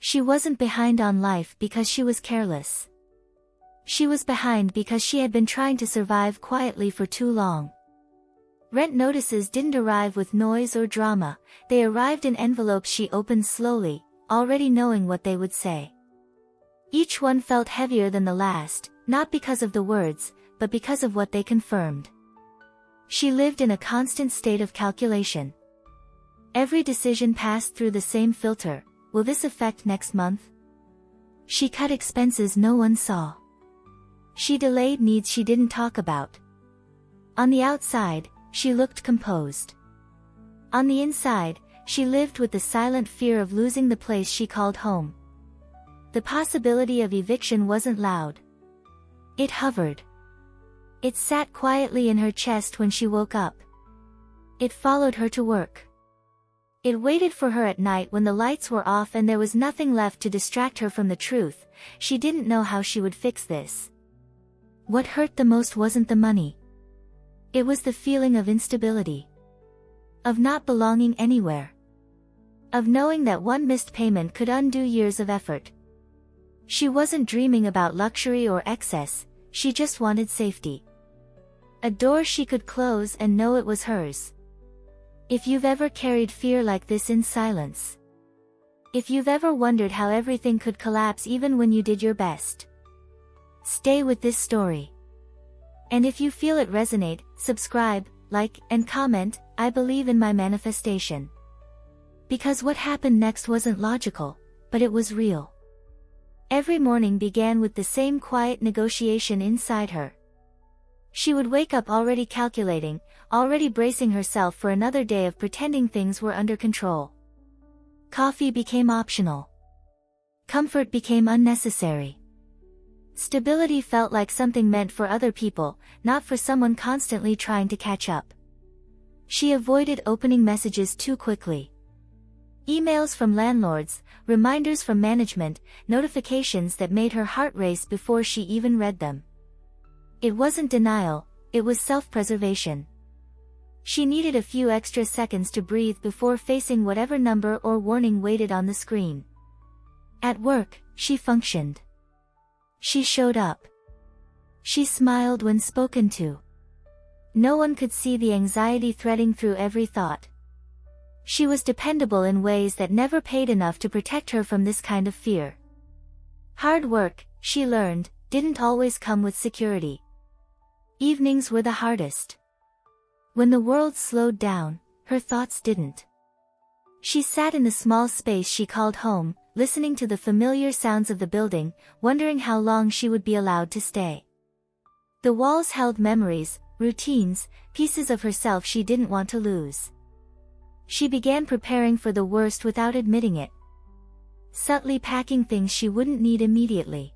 She wasn't behind on life because she was careless. She was behind because she had been trying to survive quietly for too long. Rent notices didn't arrive with noise or drama, they arrived in envelopes she opened slowly, already knowing what they would say. Each one felt heavier than the last, not because of the words, but because of what they confirmed. She lived in a constant state of calculation. Every decision passed through the same filter: will this affect next month? She cut expenses no one saw. She delayed needs she didn't talk about. On the outside, she looked composed. On the inside, she lived with the silent fear of losing the place she called home. The possibility of eviction wasn't loud. It hovered. It sat quietly in her chest when she woke up. It followed her to work. It waited for her at night when the lights were off and there was nothing left to distract her from the truth. She didn't know how she would fix this. What hurt the most wasn't the money. It was the feeling of instability. Of not belonging anywhere. Of knowing that one missed payment could undo years of effort. She wasn't dreaming about luxury or excess, she just wanted safety. A door she could close and know it was hers. If you've ever carried fear like this in silence. If you've ever wondered how everything could collapse even when you did your best. Stay with this story. And if you feel it resonate, subscribe, like, and comment. I believe in my manifestation. Because what happened next wasn't logical, but it was real. Every morning began with the same quiet negotiation inside her. She would wake up already calculating, already bracing herself for another day of pretending things were under control. Coffee became optional. Comfort became unnecessary. Stability felt like something meant for other people, not for someone constantly trying to catch up. She avoided opening messages too quickly. Emails from landlords, reminders from management, notifications that made her heart race before she even read them. It wasn't denial, it was self-preservation. She needed a few extra seconds to breathe before facing whatever number or warning waited on the screen. At work, she functioned. She showed up. She smiled when spoken to. No one could see the anxiety threading through every thought. She was dependable in ways that never paid enough to protect her from this kind of fear. Hard work, she learned, didn't always come with security. Evenings were the hardest. When the world slowed down, her thoughts didn't. She sat in the small space she called home, listening to the familiar sounds of the building, wondering how long she would be allowed to stay. The walls held memories, routines, pieces of herself she didn't want to lose. She began preparing for the worst without admitting it. Subtly packing things she wouldn't need immediately.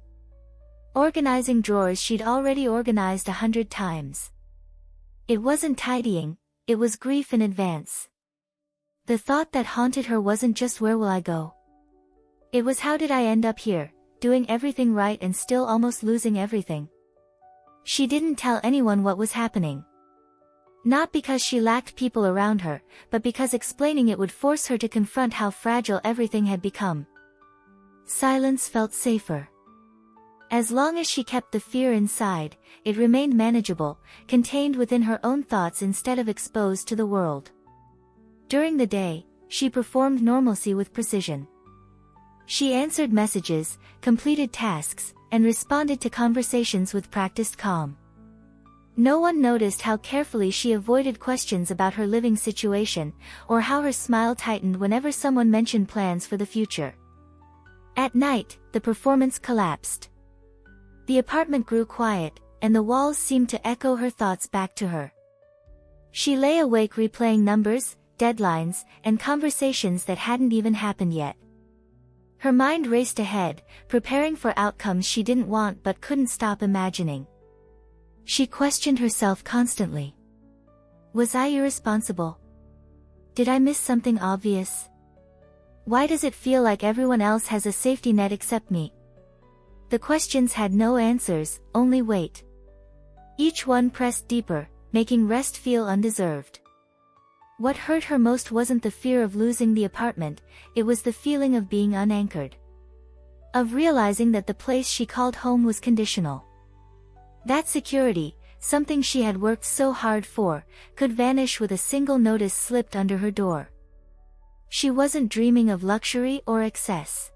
Organizing drawers she'd already organized 100 times. It wasn't tidying, it was grief in advance. The thought that haunted her wasn't just where will I go? It was how did I end up here, doing everything right and still almost losing everything? She didn't tell anyone what was happening. Not because she lacked people around her, but because explaining it would force her to confront how fragile everything had become. Silence felt safer. As long as she kept the fear inside, it remained manageable, contained within her own thoughts instead of exposed to the world. During the day, she performed normalcy with precision. She answered messages, completed tasks, and responded to conversations with practiced calm. No one noticed how carefully she avoided questions about her living situation, or how her smile tightened whenever someone mentioned plans for the future. At night, the performance collapsed. The apartment grew quiet, and the walls seemed to echo her thoughts back to her. She lay awake replaying numbers, deadlines, and conversations that hadn't even happened yet. Her mind raced ahead, preparing for outcomes she didn't want but couldn't stop imagining. She questioned herself constantly. Was I irresponsible? Did I miss something obvious? Why does it feel like everyone else has a safety net except me? The questions had no answers, only weight. Each one pressed deeper, making rest feel undeserved. What hurt her most wasn't the fear of losing the apartment, it was the feeling of being unanchored. Of realizing that the place she called home was conditional. That security, something she had worked so hard for, could vanish with a single notice slipped under her door. She wasn't dreaming of luxury or excess.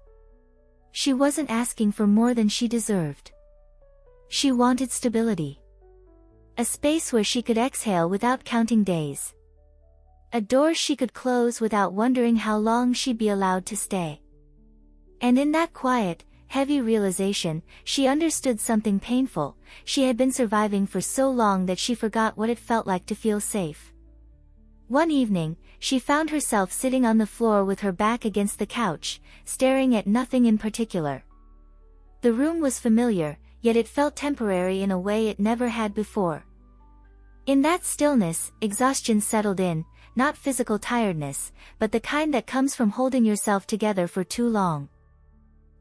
She wasn't asking for more than she deserved. She wanted stability. A space where she could exhale without counting days. A door she could close without wondering how long she'd be allowed to stay. And in that quiet, heavy realization, she understood something painful. She had been surviving for so long that she forgot what it felt like to feel safe. One evening, she found herself sitting on the floor with her back against the couch, staring at nothing in particular. The room was familiar, yet it felt temporary in a way it never had before. In that stillness, exhaustion settled in, not physical tiredness, but the kind that comes from holding yourself together for too long.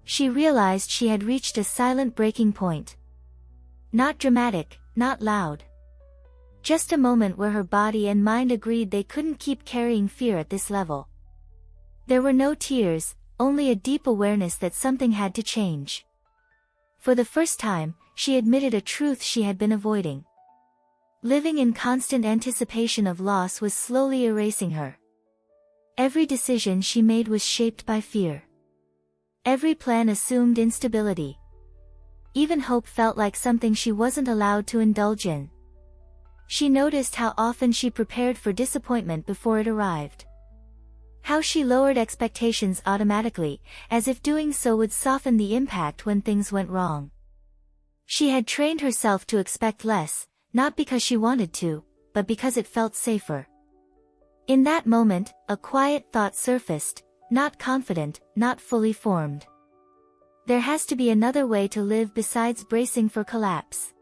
She realized she had reached a silent breaking point. Not dramatic, not loud. Just a moment where her body and mind agreed they couldn't keep carrying fear at this level. There were no tears, only a deep awareness that something had to change. For the first time, she admitted a truth she had been avoiding. Living in constant anticipation of loss was slowly erasing her. Every decision she made was shaped by fear. Every plan assumed instability. Even hope felt like something she wasn't allowed to indulge in. She noticed how often she prepared for disappointment before it arrived. How she lowered expectations automatically, as if doing so would soften the impact when things went wrong. She had trained herself to expect less, not because she wanted to, but because it felt safer. In that moment, a quiet thought surfaced, not confident, not fully formed. There has to be another way to live besides bracing for collapse.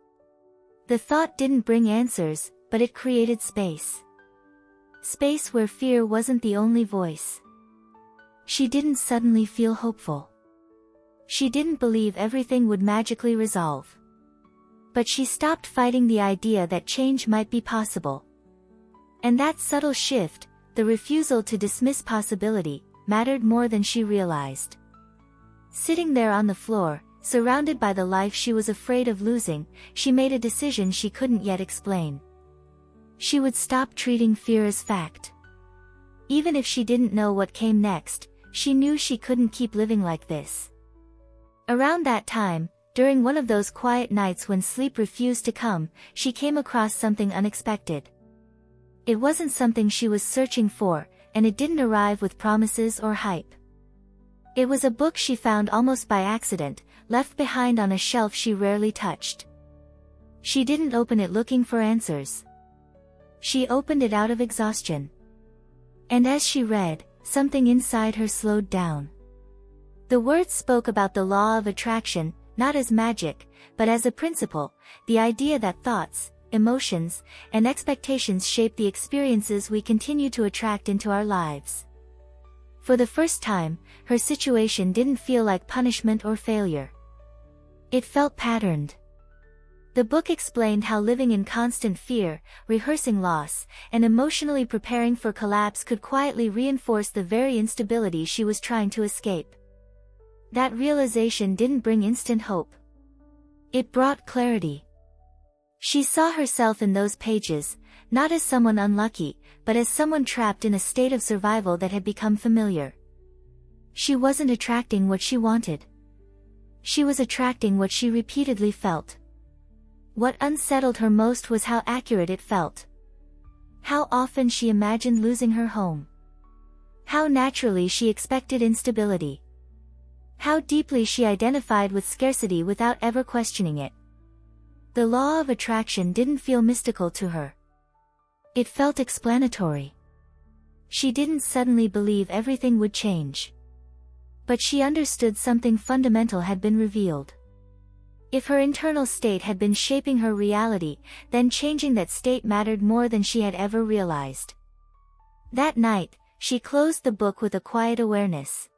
The thought didn't bring answers, but it created space. Space where fear wasn't the only voice. She didn't suddenly feel hopeful. She didn't believe everything would magically resolve. But she stopped fighting the idea that change might be possible. And that subtle shift, the refusal to dismiss possibility, mattered more than she realized. Sitting there on the floor, surrounded by the life she was afraid of losing, she made a decision she couldn't yet explain. She would stop treating fear as fact. Even if she didn't know what came next, she knew she couldn't keep living like this. Around that time, during one of those quiet nights when sleep refused to come, she came across something unexpected. It wasn't something she was searching for, and it didn't arrive with promises or hype. It was a book she found almost by accident, left behind on a shelf she rarely touched. She didn't open it looking for answers. She opened it out of exhaustion. And as she read, something inside her slowed down. The words spoke about the law of attraction, not as magic, but as a principle, the idea that thoughts, emotions, and expectations shape the experiences we continue to attract into our lives. For the first time, her situation didn't feel like punishment or failure. It felt patterned. The book explained how living in constant fear, rehearsing loss, and emotionally preparing for collapse could quietly reinforce the very instability she was trying to escape. That realization didn't bring instant hope. It brought clarity. She saw herself in those pages, not as someone unlucky, but as someone trapped in a state of survival that had become familiar. She wasn't attracting what she wanted. She was attracting what she repeatedly felt. What unsettled her most was how accurate it felt. How often she imagined losing her home. How naturally she expected instability. How deeply she identified with scarcity without ever questioning it. The law of attraction didn't feel mystical to her. It felt explanatory. She didn't suddenly believe everything would change. But she understood something fundamental had been revealed. If her internal state had been shaping her reality, then changing that state mattered more than she had ever realized. That night, she closed the book with a quiet awareness.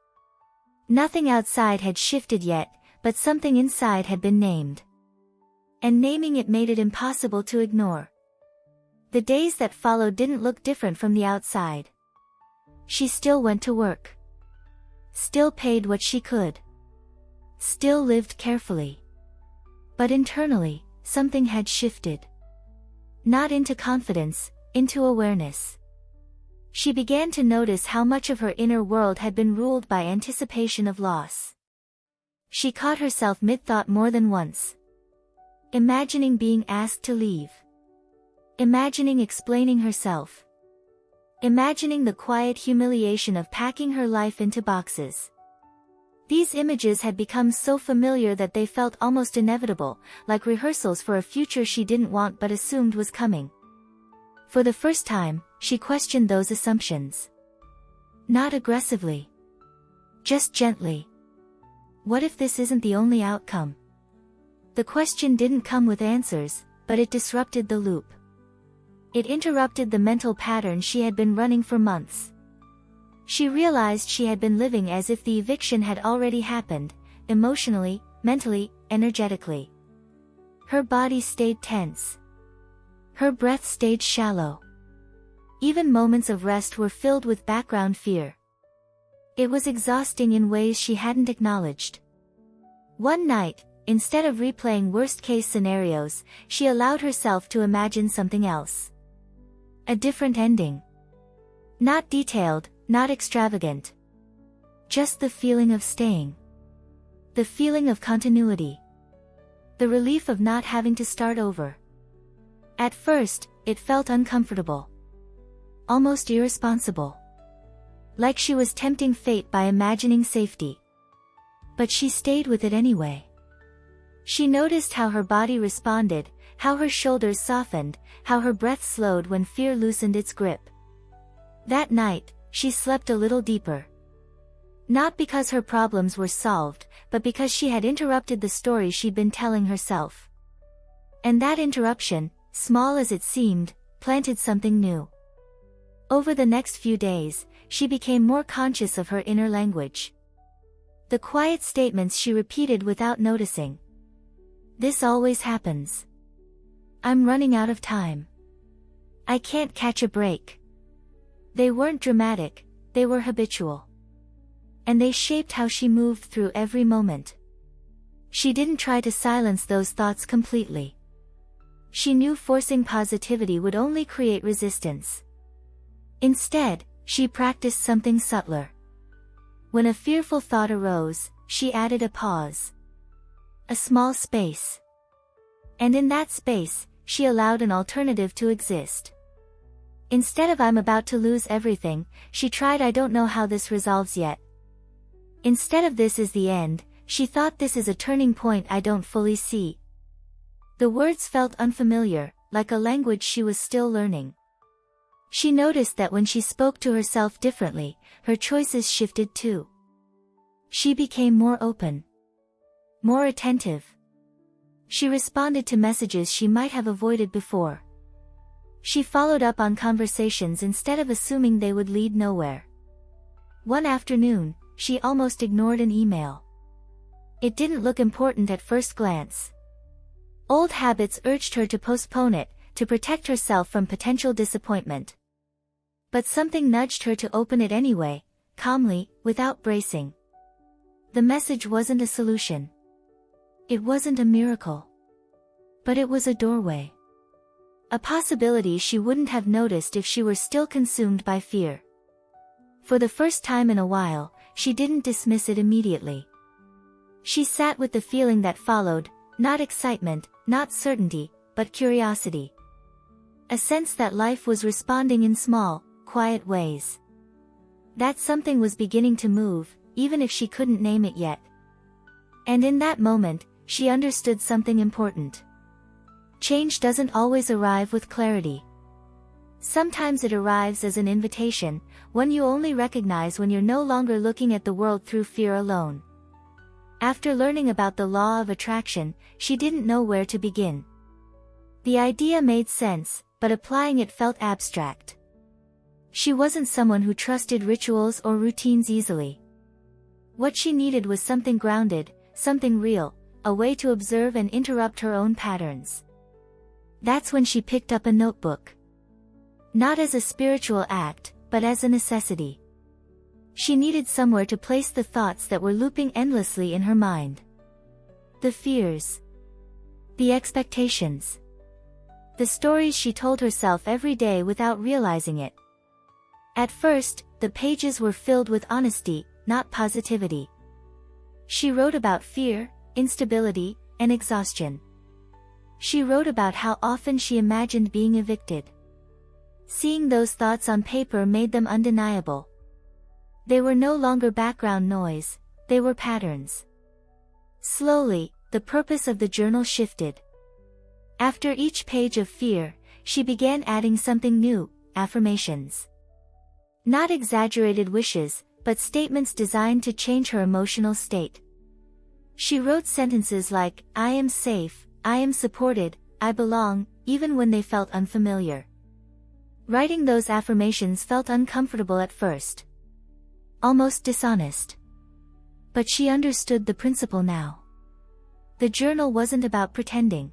Nothing outside had shifted yet, but something inside had been named. And naming it made it impossible to ignore. The days that followed didn't look different from the outside. She still went to work. Still paid what she could. still lived carefully. But internally, something had shifted. Not into confidence, into awareness. She began to notice how much of her inner world had been ruled by anticipation of loss. She caught herself mid-thought more than once. Imagining being asked to leave. Imagining explaining herself. Imagining the quiet humiliation of packing her life into boxes. These images had become so familiar that they felt almost inevitable, like rehearsals for a future she didn't want but assumed was coming. For the first time, she questioned those assumptions. Not aggressively. Just gently. What if this isn't the only outcome? The question didn't come with answers, but it disrupted the loop. It interrupted the mental pattern she had been running for months. She realized she had been living as if the eviction had already happened, emotionally, mentally, energetically. Her body stayed tense. Her breath stayed shallow. Even moments of rest were filled with background fear. It was exhausting in ways she hadn't acknowledged. One night, instead of replaying worst-case scenarios, she allowed herself to imagine something else. A different ending. Not detailed, not extravagant. Just the feeling of staying. The feeling of continuity. The relief of not having to start over. At first, it felt uncomfortable. Almost irresponsible. Like she was tempting fate by imagining safety. But she stayed with it anyway. She noticed how her body responded, how her shoulders softened, how her breath slowed when fear loosened its grip. That night, she slept a little deeper. Not because her problems were solved, but because she had interrupted the story she'd been telling herself. And that interruption, small as it seemed, planted something new. Over the next few days, she became more conscious of her inner language. The quiet statements she repeated without noticing. This always happens. I'm running out of time. I can't catch a break. They weren't dramatic, they were habitual. And they shaped how she moved through every moment. She didn't try to silence those thoughts completely. She knew forcing positivity would only create resistance. Instead, she practiced something subtler. When a fearful thought arose, she added a pause. A small space. And in that space, she allowed an alternative to exist. Instead of I'm about to lose everything, she tried I don't know how this resolves yet. Instead of this is the end, she thought this is a turning point I don't fully see. The words felt unfamiliar, like a language she was still learning. She noticed that when she spoke to herself differently, her choices shifted too. She became more open. More attentive. She responded to messages she might have avoided before. She followed up on conversations instead of assuming they would lead nowhere. One afternoon, she almost ignored an email. It didn't look important at first glance. Old habits urged her to postpone it, to protect herself from potential disappointment. But something nudged her to open it anyway, calmly, without bracing. The message wasn't a solution. It wasn't a miracle. But it was a doorway. A possibility she wouldn't have noticed if she were still consumed by fear. For the first time in a while, she didn't dismiss it immediately. She sat with the feeling that followed, not excitement, not certainty, but curiosity. A sense that life was responding in small, quiet ways. That something was beginning to move, even if she couldn't name it yet. And in that moment, she understood something important. Change doesn't always arrive with clarity. Sometimes it arrives as an invitation, one you only recognize when you're no longer looking at the world through fear alone. After learning about the law of attraction, she didn't know where to begin. The idea made sense, but applying it felt abstract. She wasn't someone who trusted rituals or routines easily. What she needed was something grounded, something real, a way to observe and interrupt her own patterns. That's when she picked up a notebook. Not as a spiritual act, but as a necessity. She needed somewhere to place the thoughts that were looping endlessly in her mind. The fears. The expectations. The stories she told herself every day without realizing it. At first, the pages were filled with honesty, not positivity. She wrote about fear, instability, and exhaustion. She wrote about how often she imagined being evicted. Seeing those thoughts on paper made them undeniable. They were no longer background noise, they were patterns. Slowly, the purpose of the journal shifted. After each page of fear, she began adding something new, affirmations. Not exaggerated wishes, but statements designed to change her emotional state. She wrote sentences like, "I am safe, I am supported, I belong," even when they felt unfamiliar. Writing those affirmations felt uncomfortable at first. Almost dishonest. But she understood the principle now. The journal wasn't about pretending.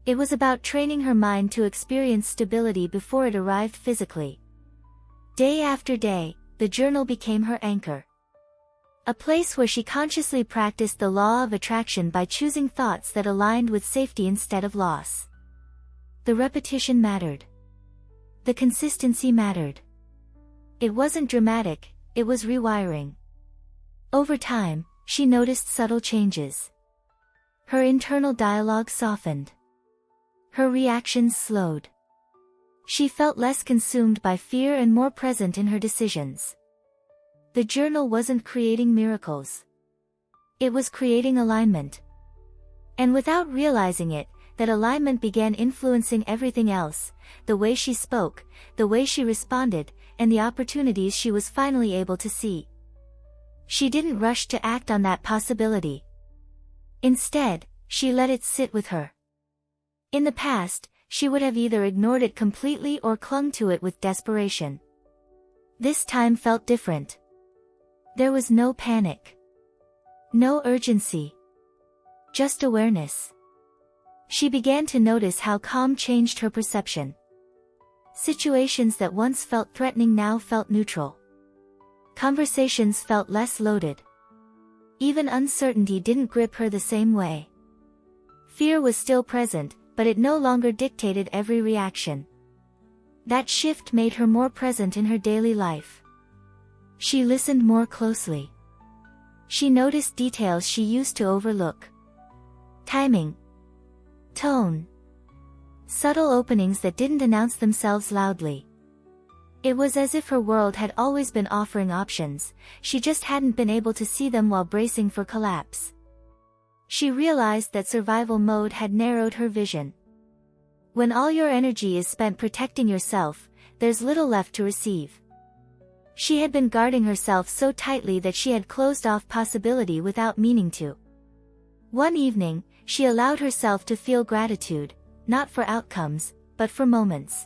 It was about training her mind to experience stability before it arrived physically. Day after day, the journal became her anchor. A place where she consciously practiced the law of attraction by choosing thoughts that aligned with safety instead of loss. The repetition mattered. The consistency mattered. It wasn't dramatic, it was rewiring. Over time, she noticed subtle changes. Her internal dialogue softened. Her reactions slowed. She felt less consumed by fear and more present in her decisions. The journal wasn't creating miracles. It was creating alignment. And without realizing it, that alignment began influencing everything else, the way she spoke, the way she responded, and the opportunities she was finally able to see. She didn't rush to act on that possibility. Instead, she let it sit with her. In the past, she would have either ignored it completely or clung to it with desperation. This time felt different. There was no panic. No urgency. Just awareness. She began to notice how calm changed her perception. Situations that once felt threatening now felt neutral. Conversations felt less loaded. Even uncertainty didn't grip her the same way. Fear was still present, but it no longer dictated every reaction. That shift made her more present in her daily life. She listened more closely. She noticed details she used to overlook. Timing. Tone. Subtle openings that didn't announce themselves loudly. It was as if her world had always been offering options, she just hadn't been able to see them while bracing for collapse. She realized that survival mode had narrowed her vision. When all your energy is spent protecting yourself, there's little left to receive. She had been guarding herself so tightly that she had closed off possibility without meaning to. One evening, she allowed herself to feel gratitude, not for outcomes, but for moments.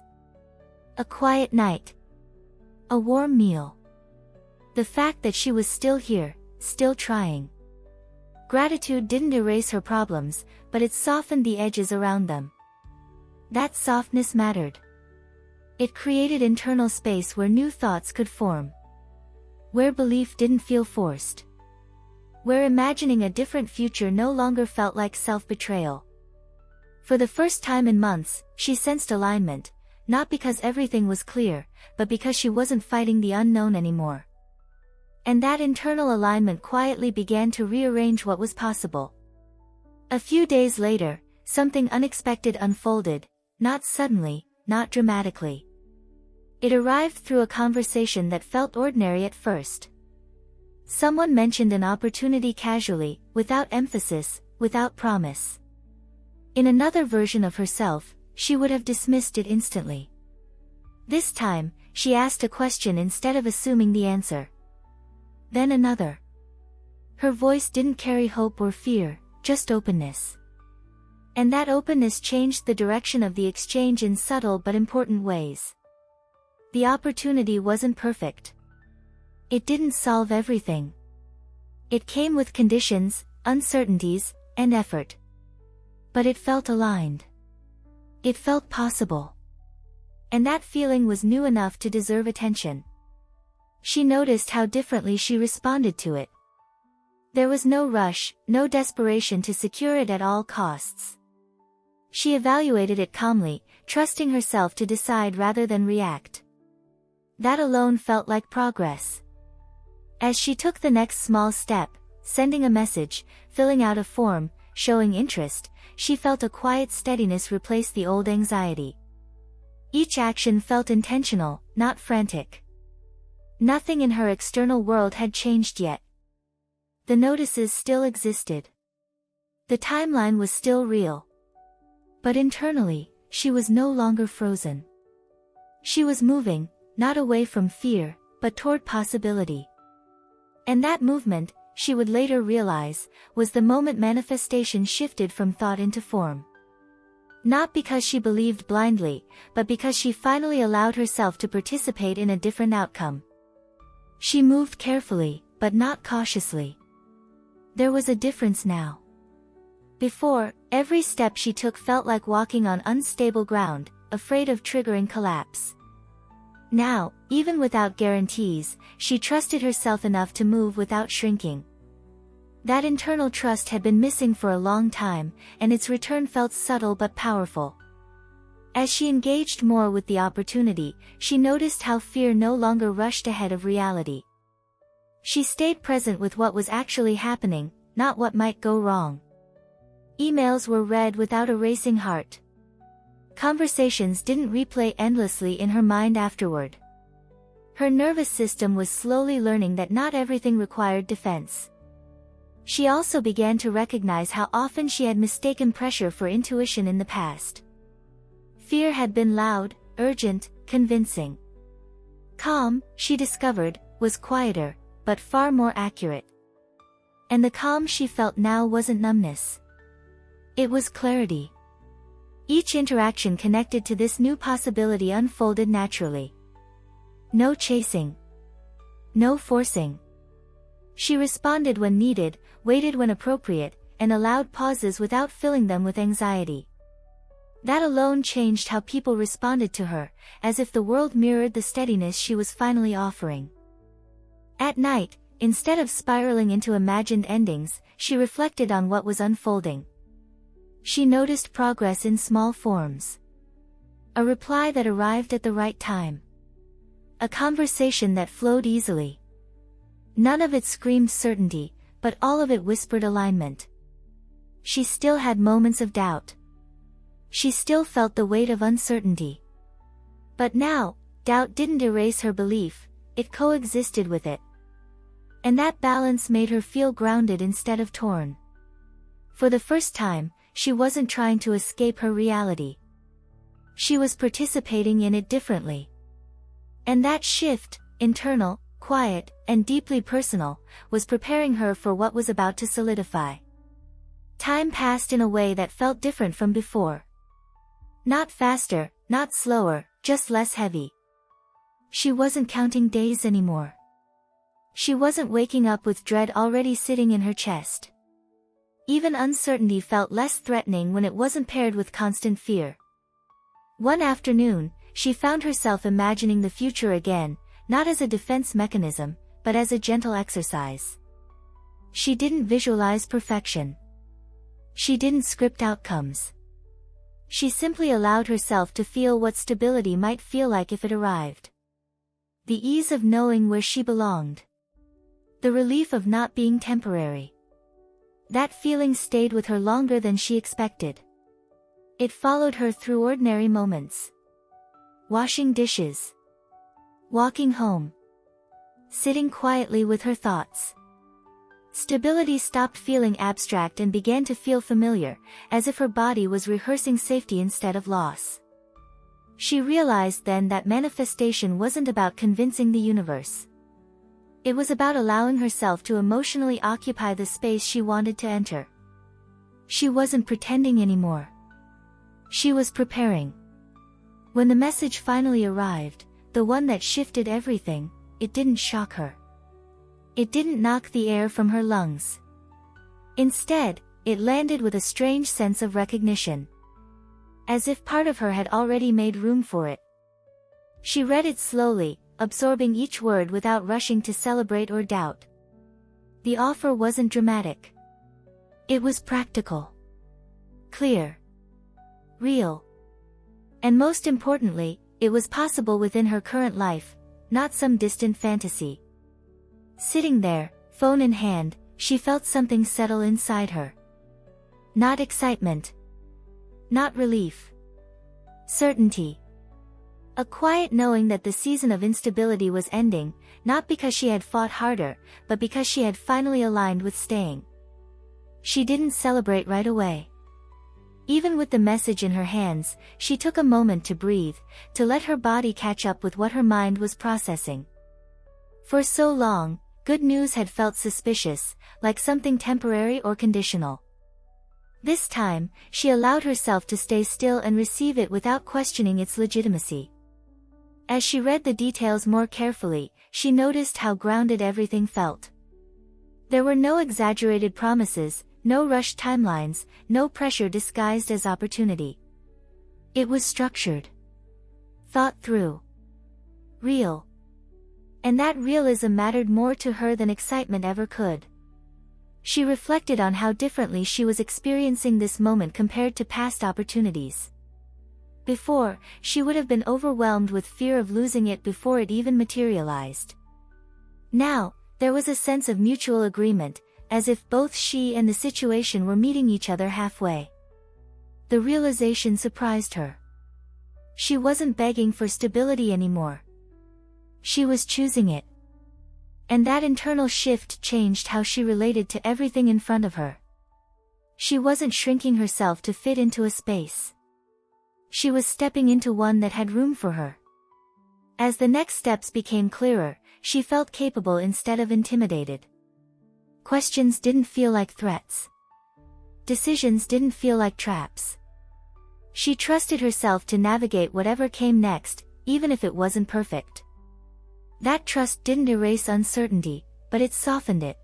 A quiet night. A warm meal. The fact that she was still here, still trying. Gratitude didn't erase her problems, but it softened the edges around them. That softness mattered. It created internal space where new thoughts could form. Where belief didn't feel forced. Where imagining a different future no longer felt like self-betrayal. For the first time in months, she sensed alignment, not because everything was clear, but because she wasn't fighting the unknown anymore. And that internal alignment quietly began to rearrange what was possible. A few days later, something unexpected unfolded, not suddenly, not dramatically. It arrived through a conversation that felt ordinary at first. Someone mentioned an opportunity casually, without emphasis, without promise. In another version of herself, she would have dismissed it instantly. This time, she asked a question instead of assuming the answer. Then another. Her voice didn't carry hope or fear, just openness. And that openness changed the direction of the exchange in subtle but important ways. The opportunity wasn't perfect. It didn't solve everything. It came with conditions, uncertainties, and effort. But it felt aligned. It felt possible. And that feeling was new enough to deserve attention. She noticed how differently she responded to it. There was no rush, no desperation to secure it at all costs. She evaluated it calmly, trusting herself to decide rather than react. That alone felt like progress. As she took the next small step, sending a message, filling out a form, showing interest, she felt a quiet steadiness replace the old anxiety. Each action felt intentional, not frantic. Nothing in her external world had changed yet. The notices still existed. The timeline was still real. But internally, she was no longer frozen. She was moving, not away from fear, but toward possibility. And that movement, she would later realize, was the moment manifestation shifted from thought into form. Not because she believed blindly, but because she finally allowed herself to participate in a different outcome. She moved carefully, but not cautiously. There was a difference now. Before, every step she took felt like walking on unstable ground, afraid of triggering collapse. Now, even without guarantees, she trusted herself enough to move without shrinking. That internal trust had been missing for a long time, and its return felt subtle but powerful. As she engaged more with the opportunity, she noticed how fear no longer rushed ahead of reality. She stayed present with what was actually happening, not what might go wrong. Emails were read without a racing heart. Conversations didn't replay endlessly in her mind afterward. Her nervous system was slowly learning that not everything required defense. She also began to recognize how often she had mistaken pressure for intuition in the past. Fear had been loud, urgent, convincing. Calm, she discovered, was quieter, but far more accurate. And the calm she felt now wasn't numbness. It was clarity. Each interaction connected to this new possibility unfolded naturally. No chasing. No forcing. She responded when needed, waited when appropriate, and allowed pauses without filling them with anxiety. That alone changed how people responded to her, as if the world mirrored the steadiness she was finally offering. At night, instead of spiraling into imagined endings, she reflected on what was unfolding. She noticed progress in small forms. A reply that arrived at the right time. A conversation that flowed easily. None of it screamed certainty, but all of it whispered alignment. She still had moments of doubt. She still felt the weight of uncertainty. But now, doubt didn't erase her belief, it coexisted with it. And that balance made her feel grounded instead of torn. For the first time, she wasn't trying to escape her reality. She was participating in it differently. And that shift, internal, quiet, and deeply personal, was preparing her for what was about to solidify. Time passed in a way that felt different from before. Not faster, not slower, just less heavy. She wasn't counting days anymore. She wasn't waking up with dread already sitting in her chest. Even uncertainty felt less threatening when it wasn't paired with constant fear. One afternoon, she found herself imagining the future again, not as a defense mechanism, but as a gentle exercise. She didn't visualize perfection. She didn't script outcomes. She simply allowed herself to feel what stability might feel like if it arrived. The ease of knowing where she belonged. The relief of not being temporary. That feeling stayed with her longer than she expected. It followed her through ordinary moments. Washing dishes. Walking home. Sitting quietly with her thoughts. Stability stopped feeling abstract and began to feel familiar, as if her body was rehearsing safety instead of loss. She realized then that manifestation wasn't about convincing the universe. It was about allowing herself to emotionally occupy the space she wanted to enter. She wasn't pretending anymore. She was preparing. When the message finally arrived, the one that shifted everything, it didn't shock her. It didn't knock the air from her lungs. Instead, it landed with a strange sense of recognition. As if part of her had already made room for it. She read it slowly, absorbing each word without rushing to celebrate or doubt. The offer wasn't dramatic. It was practical, clear, real. And most importantly, it was possible within her current life, not some distant fantasy. Sitting there, phone in hand, she felt something settle inside her. Not excitement. Not relief. Certainty. A quiet knowing that the season of instability was ending, not because she had fought harder, but because she had finally aligned with staying. She didn't celebrate right away. Even with the message in her hands, she took a moment to breathe, to let her body catch up with what her mind was processing. For so long, good news had felt suspicious, like something temporary or conditional. This time, she allowed herself to stay still and receive it without questioning its legitimacy. As she read the details more carefully, she noticed how grounded everything felt. There were no exaggerated promises, no rushed timelines, no pressure disguised as opportunity. It was structured, thought through, real. And that realism mattered more to her than excitement ever could. She reflected on how differently she was experiencing this moment compared to past opportunities. Before, she would have been overwhelmed with fear of losing it before it even materialized. Now, there was a sense of mutual agreement, as if both she and the situation were meeting each other halfway. The realization surprised her. She wasn't begging for stability anymore. She was choosing it. And that internal shift changed how she related to everything in front of her. She wasn't shrinking herself to fit into a space. She was stepping into one that had room for her. As the next steps became clearer, she felt capable instead of intimidated. Questions didn't feel like threats. Decisions didn't feel like traps. She trusted herself to navigate whatever came next, even if it wasn't perfect. That trust didn't erase uncertainty, but it softened it.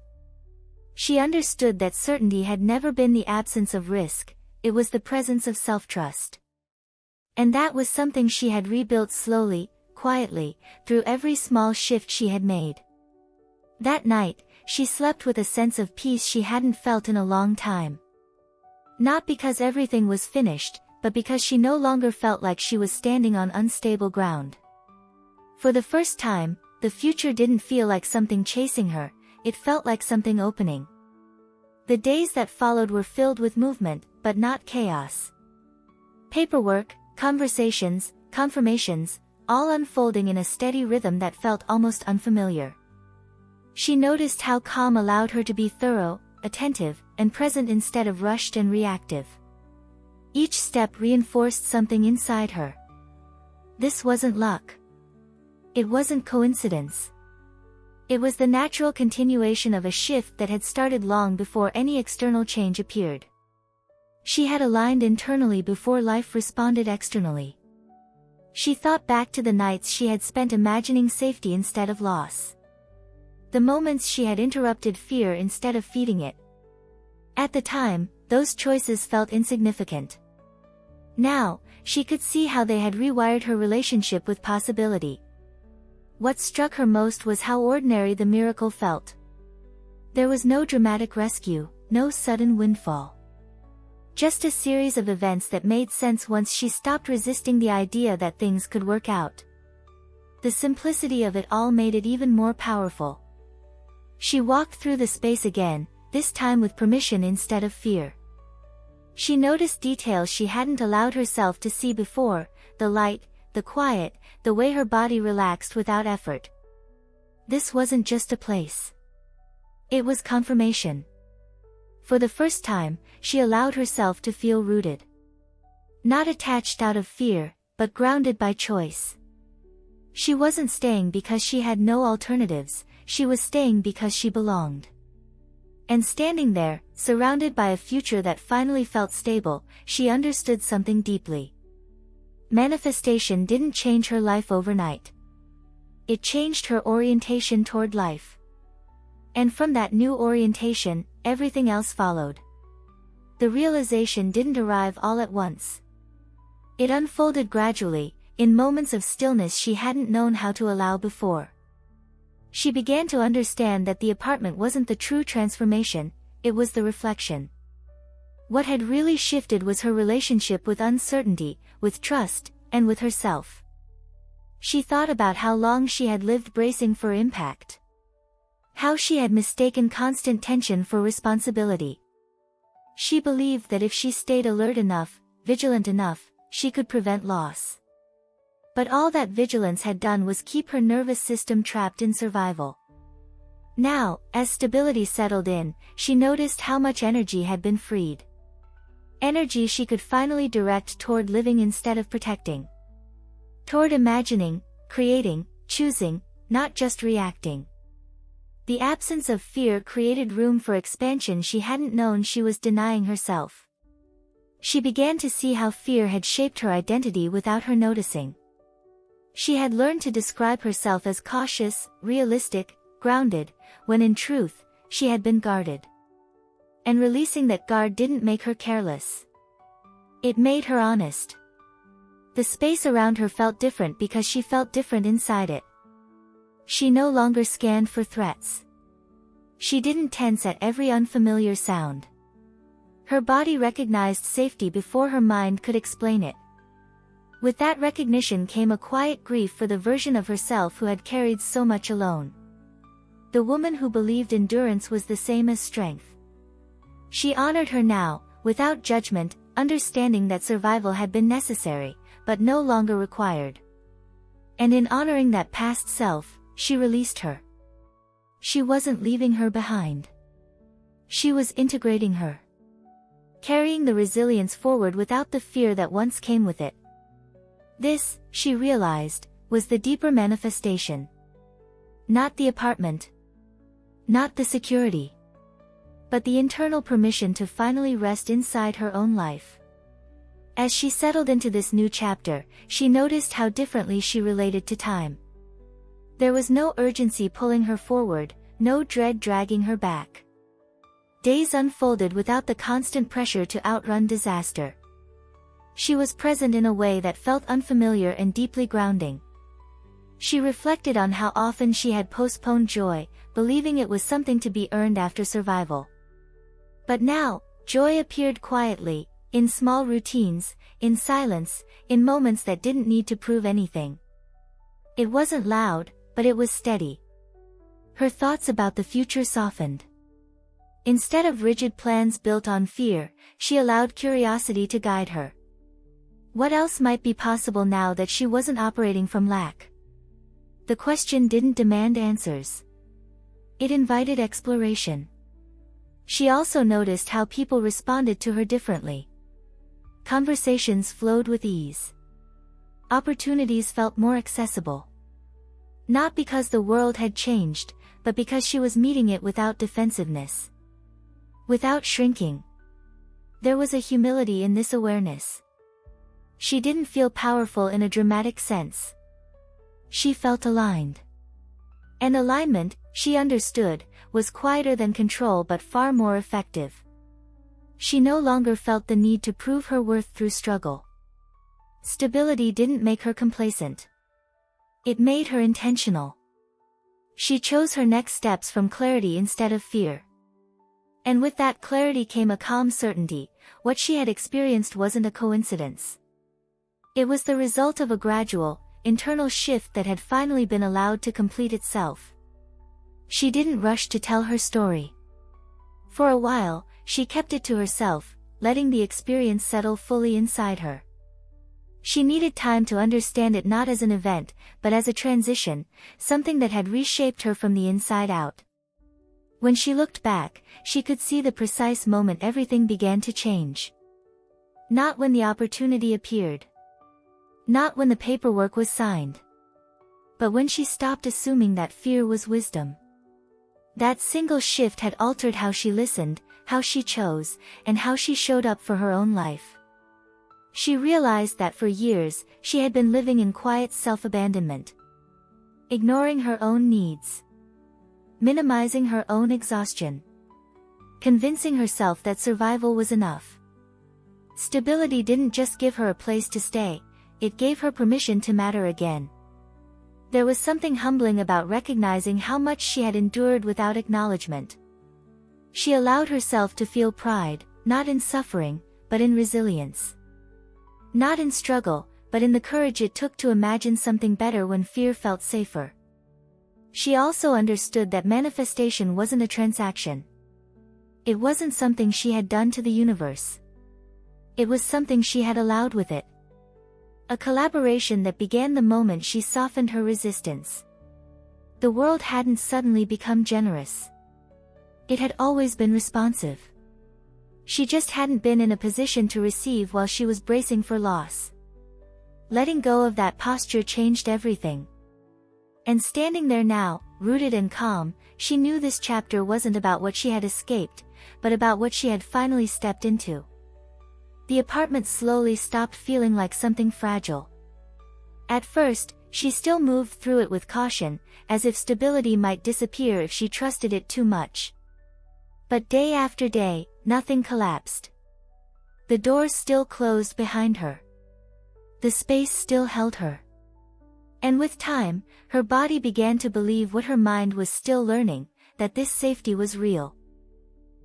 She understood that certainty had never been the absence of risk, it was the presence of self-trust. And that was something she had rebuilt slowly, quietly, through every small shift she had made. That night, she slept with a sense of peace she hadn't felt in a long time. Not because everything was finished, but because she no longer felt like she was standing on unstable ground. For the first time, the future didn't feel like something chasing her, it felt like something opening. The days that followed were filled with movement, but not chaos. Paperwork, conversations, confirmations, all unfolding in a steady rhythm that felt almost unfamiliar. She noticed how calm allowed her to be thorough, attentive, and present instead of rushed and reactive. Each step reinforced something inside her. This wasn't luck. It wasn't coincidence. It was the natural continuation of a shift that had started long before any external change appeared. She had aligned internally before life responded externally. She thought back to the nights she had spent imagining safety instead of loss. The moments she had interrupted fear instead of feeding it. At the time, those choices felt insignificant. Now, she could see how they had rewired her relationship with possibility. What struck her most was how ordinary the miracle felt. There was no dramatic rescue, no sudden windfall. Just a series of events that made sense once she stopped resisting the idea that things could work out. The simplicity of it all made it even more powerful. She walked through the space again, this time with permission instead of fear. She noticed details she hadn't allowed herself to see before, the light, the quiet, the way her body relaxed without effort. This wasn't just a place. It was confirmation. For the first time, she allowed herself to feel rooted. Not attached out of fear, but grounded by choice. She wasn't staying because she had no alternatives, she was staying because she belonged. And standing there, surrounded by a future that finally felt stable, she understood something deeply. Manifestation didn't change her life overnight. It changed her orientation toward life. And from that new orientation, everything else followed. The realization didn't arrive all at once. It unfolded gradually, in moments of stillness she hadn't known how to allow before. She began to understand that the apartment wasn't the true transformation, it was the reflection. What had really shifted was her relationship with uncertainty, with trust, and with herself. She thought about how long she had lived bracing for impact. How she had mistaken constant tension for responsibility. She believed that if she stayed alert enough, vigilant enough, she could prevent loss. But all that vigilance had done was keep her nervous system trapped in survival. Now, as stability settled in, she noticed how much energy had been freed. Energy she could finally direct toward living instead of protecting. Toward imagining, creating, choosing, not just reacting. The absence of fear created room for expansion she hadn't known she was denying herself. She began to see how fear had shaped her identity without her noticing. She had learned to describe herself as cautious, realistic, grounded, when in truth, she had been guarded. And releasing that guard didn't make her careless. It made her honest. The space around her felt different because she felt different inside it. She no longer scanned for threats. She didn't tense at every unfamiliar sound. Her body recognized safety before her mind could explain it. With that recognition came a quiet grief for the version of herself who had carried so much alone. The woman who believed endurance was the same as strength. She honored her now, without judgment, understanding that survival had been necessary, but no longer required. And in honoring that past self, she released her. She wasn't leaving her behind. She was integrating her. Carrying the resilience forward without the fear that once came with it. This, she realized, was the deeper manifestation. Not the apartment. Not the security. But the internal permission to finally rest inside her own life. As she settled into this new chapter, she noticed how differently she related to time. There was no urgency pulling her forward, no dread dragging her back. Days unfolded without the constant pressure to outrun disaster. She was present in a way that felt unfamiliar and deeply grounding. She reflected on how often she had postponed joy, believing it was something to be earned after survival. But now, joy appeared quietly, in small routines, in silence, in moments that didn't need to prove anything. It wasn't loud, but it was steady. Her thoughts about the future softened. Instead of rigid plans built on fear, she allowed curiosity to guide her. What else might be possible now that she wasn't operating from lack? The question didn't demand answers. It invited exploration. She also noticed how people responded to her differently. Conversations flowed with ease. Opportunities felt more accessible. Not because the world had changed, but because she was meeting it without defensiveness. Without shrinking. There was a humility in this awareness. She didn't feel powerful in a dramatic sense. She felt aligned. And alignment, she understood, was quieter than control but far more effective. She no longer felt the need to prove her worth through struggle. Stability didn't make her complacent. It made her intentional. She chose her next steps from clarity instead of fear. And with that clarity came a calm certainty. What she had experienced wasn't a coincidence. It was the result of a gradual, internal shift that had finally been allowed to complete itself. She didn't rush to tell her story. For a while, she kept it to herself, letting the experience settle fully inside her. She needed time to understand it not as an event, but as a transition, something that had reshaped her from the inside out. When she looked back, she could see the precise moment everything began to change. Not when the opportunity appeared. Not when the paperwork was signed. But when she stopped assuming that fear was wisdom. That single shift had altered how she listened, how she chose, and how she showed up for her own life. She realized that for years, she had been living in quiet self-abandonment. Ignoring her own needs. Minimizing her own exhaustion. Convincing herself that survival was enough. Stability didn't just give her a place to stay, it gave her permission to matter again. There was something humbling about recognizing how much she had endured without acknowledgement. She allowed herself to feel pride, not in suffering, but in resilience. Not in struggle, but in the courage it took to imagine something better when fear felt safer. She also understood that manifestation wasn't a transaction. It wasn't something she had done to the universe. It was something she had allowed with it. A collaboration that began the moment she softened her resistance. The world hadn't suddenly become generous. It had always been responsive. She just hadn't been in a position to receive while she was bracing for loss. Letting go of that posture changed everything. And standing there now, rooted and calm, she knew this chapter wasn't about what she had escaped, but about what she had finally stepped into. The apartment slowly stopped feeling like something fragile. At first, she still moved through it with caution, as if stability might disappear if she trusted it too much. But day after day, nothing collapsed. The doors still closed behind her. The space still held her. And with time, her body began to believe what her mind was still learning, that this safety was real.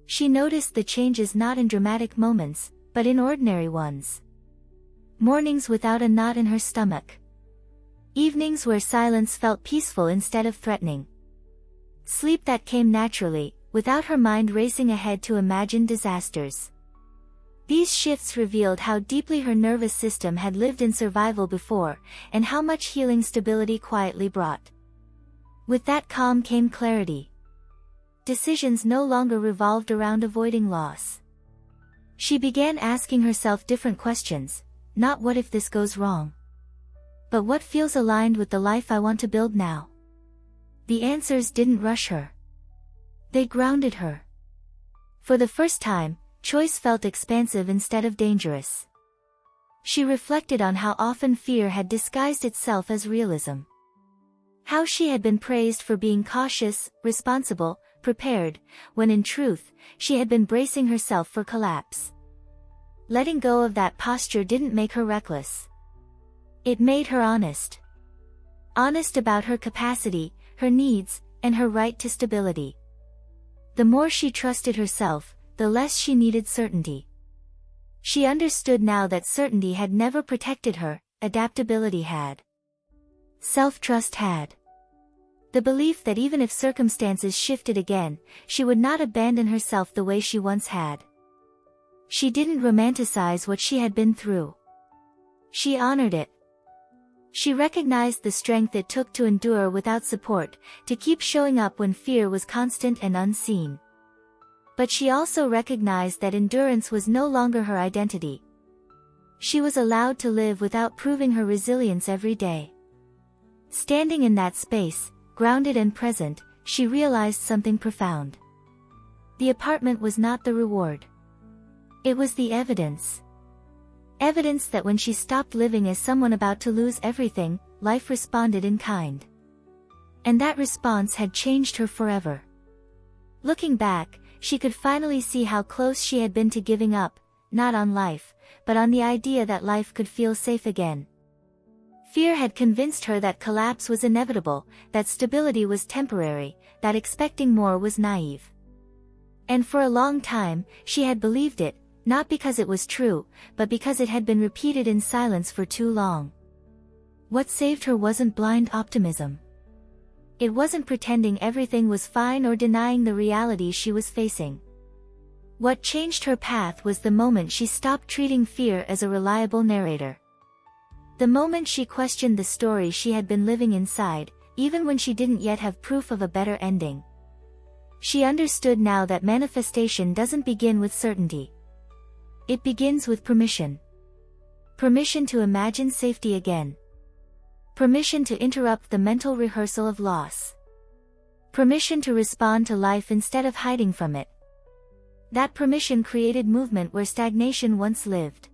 She noticed the changes not in dramatic moments, but in ordinary ones. Mornings without a knot in her stomach. Evenings where silence felt peaceful instead of threatening. Sleep that came naturally, without her mind racing ahead to imagine disasters. These shifts revealed how deeply her nervous system had lived in survival before, and how much healing stability quietly brought. With that calm came clarity. Decisions no longer revolved around avoiding loss. She began asking herself different questions, not what if this goes wrong, but what feels aligned with the life I want to build now. The answers didn't rush her. They grounded her. For the first time, choice felt expansive instead of dangerous. She reflected on how often fear had disguised itself as realism. How she had been praised for being cautious, responsible, prepared, when in truth, she had been bracing herself for collapse. Letting go of that posture didn't make her reckless. It made her honest. Honest about her capacity, her needs, and her right to stability. The more she trusted herself, the less she needed certainty. She understood now that certainty had never protected her, adaptability had. Self-trust had. The belief that even if circumstances shifted again, she would not abandon herself the way she once had. She didn't romanticize what she had been through. She honored it. She recognized the strength it took to endure without support, to keep showing up when fear was constant and unseen. But she also recognized that endurance was no longer her identity. She was allowed to live without proving her resilience every day. Standing in that space, grounded and present, she realized something profound. The apartment was not the reward. It was the evidence. Evidence that when she stopped living as someone about to lose everything, life responded in kind. And that response had changed her forever. Looking back, she could finally see how close she had been to giving up, not on life, but on the idea that life could feel safe again. Fear had convinced her that collapse was inevitable, that stability was temporary, that expecting more was naive. And for a long time, she had believed it, not because it was true, but because it had been repeated in silence for too long. What saved her wasn't blind optimism. It wasn't pretending everything was fine or denying the reality she was facing. What changed her path was the moment she stopped treating fear as a reliable narrator. The moment she questioned the story she had been living inside, even when she didn't yet have proof of a better ending. She understood now that manifestation doesn't begin with certainty. It begins with permission. Permission to imagine safety again. Permission to interrupt the mental rehearsal of loss. Permission to respond to life instead of hiding from it. That permission created movement where stagnation once lived.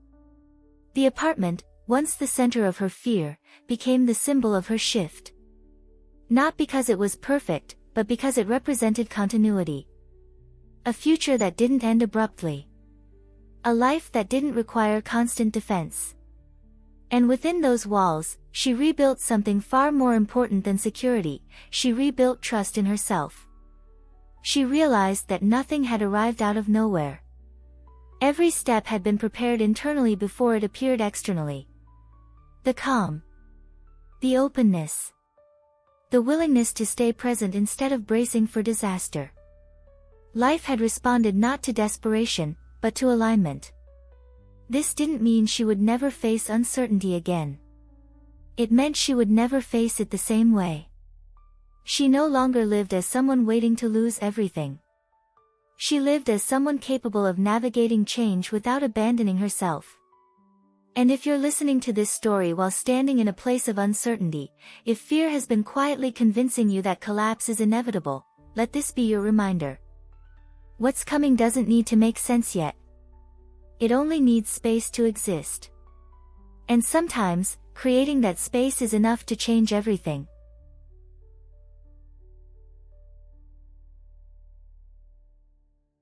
The apartment, once the center of her fear, became the symbol of her shift. Not because it was perfect, but because it represented continuity. A future that didn't end abruptly. A life that didn't require constant defense. And within those walls, she rebuilt something far more important than security. She rebuilt trust in herself. She realized that nothing had arrived out of nowhere. Every step had been prepared internally before it appeared externally. The calm. The openness. The willingness to stay present instead of bracing for disaster. Life had responded not to desperation, but to alignment. This didn't mean she would never face uncertainty again. It meant she would never face it the same way. She no longer lived as someone waiting to lose everything. She lived as someone capable of navigating change without abandoning herself. And if you're listening to this story while standing in a place of uncertainty, if fear has been quietly convincing you that collapse is inevitable, let this be your reminder. What's coming doesn't need to make sense yet. It only needs space to exist. And sometimes, creating that space is enough to change everything.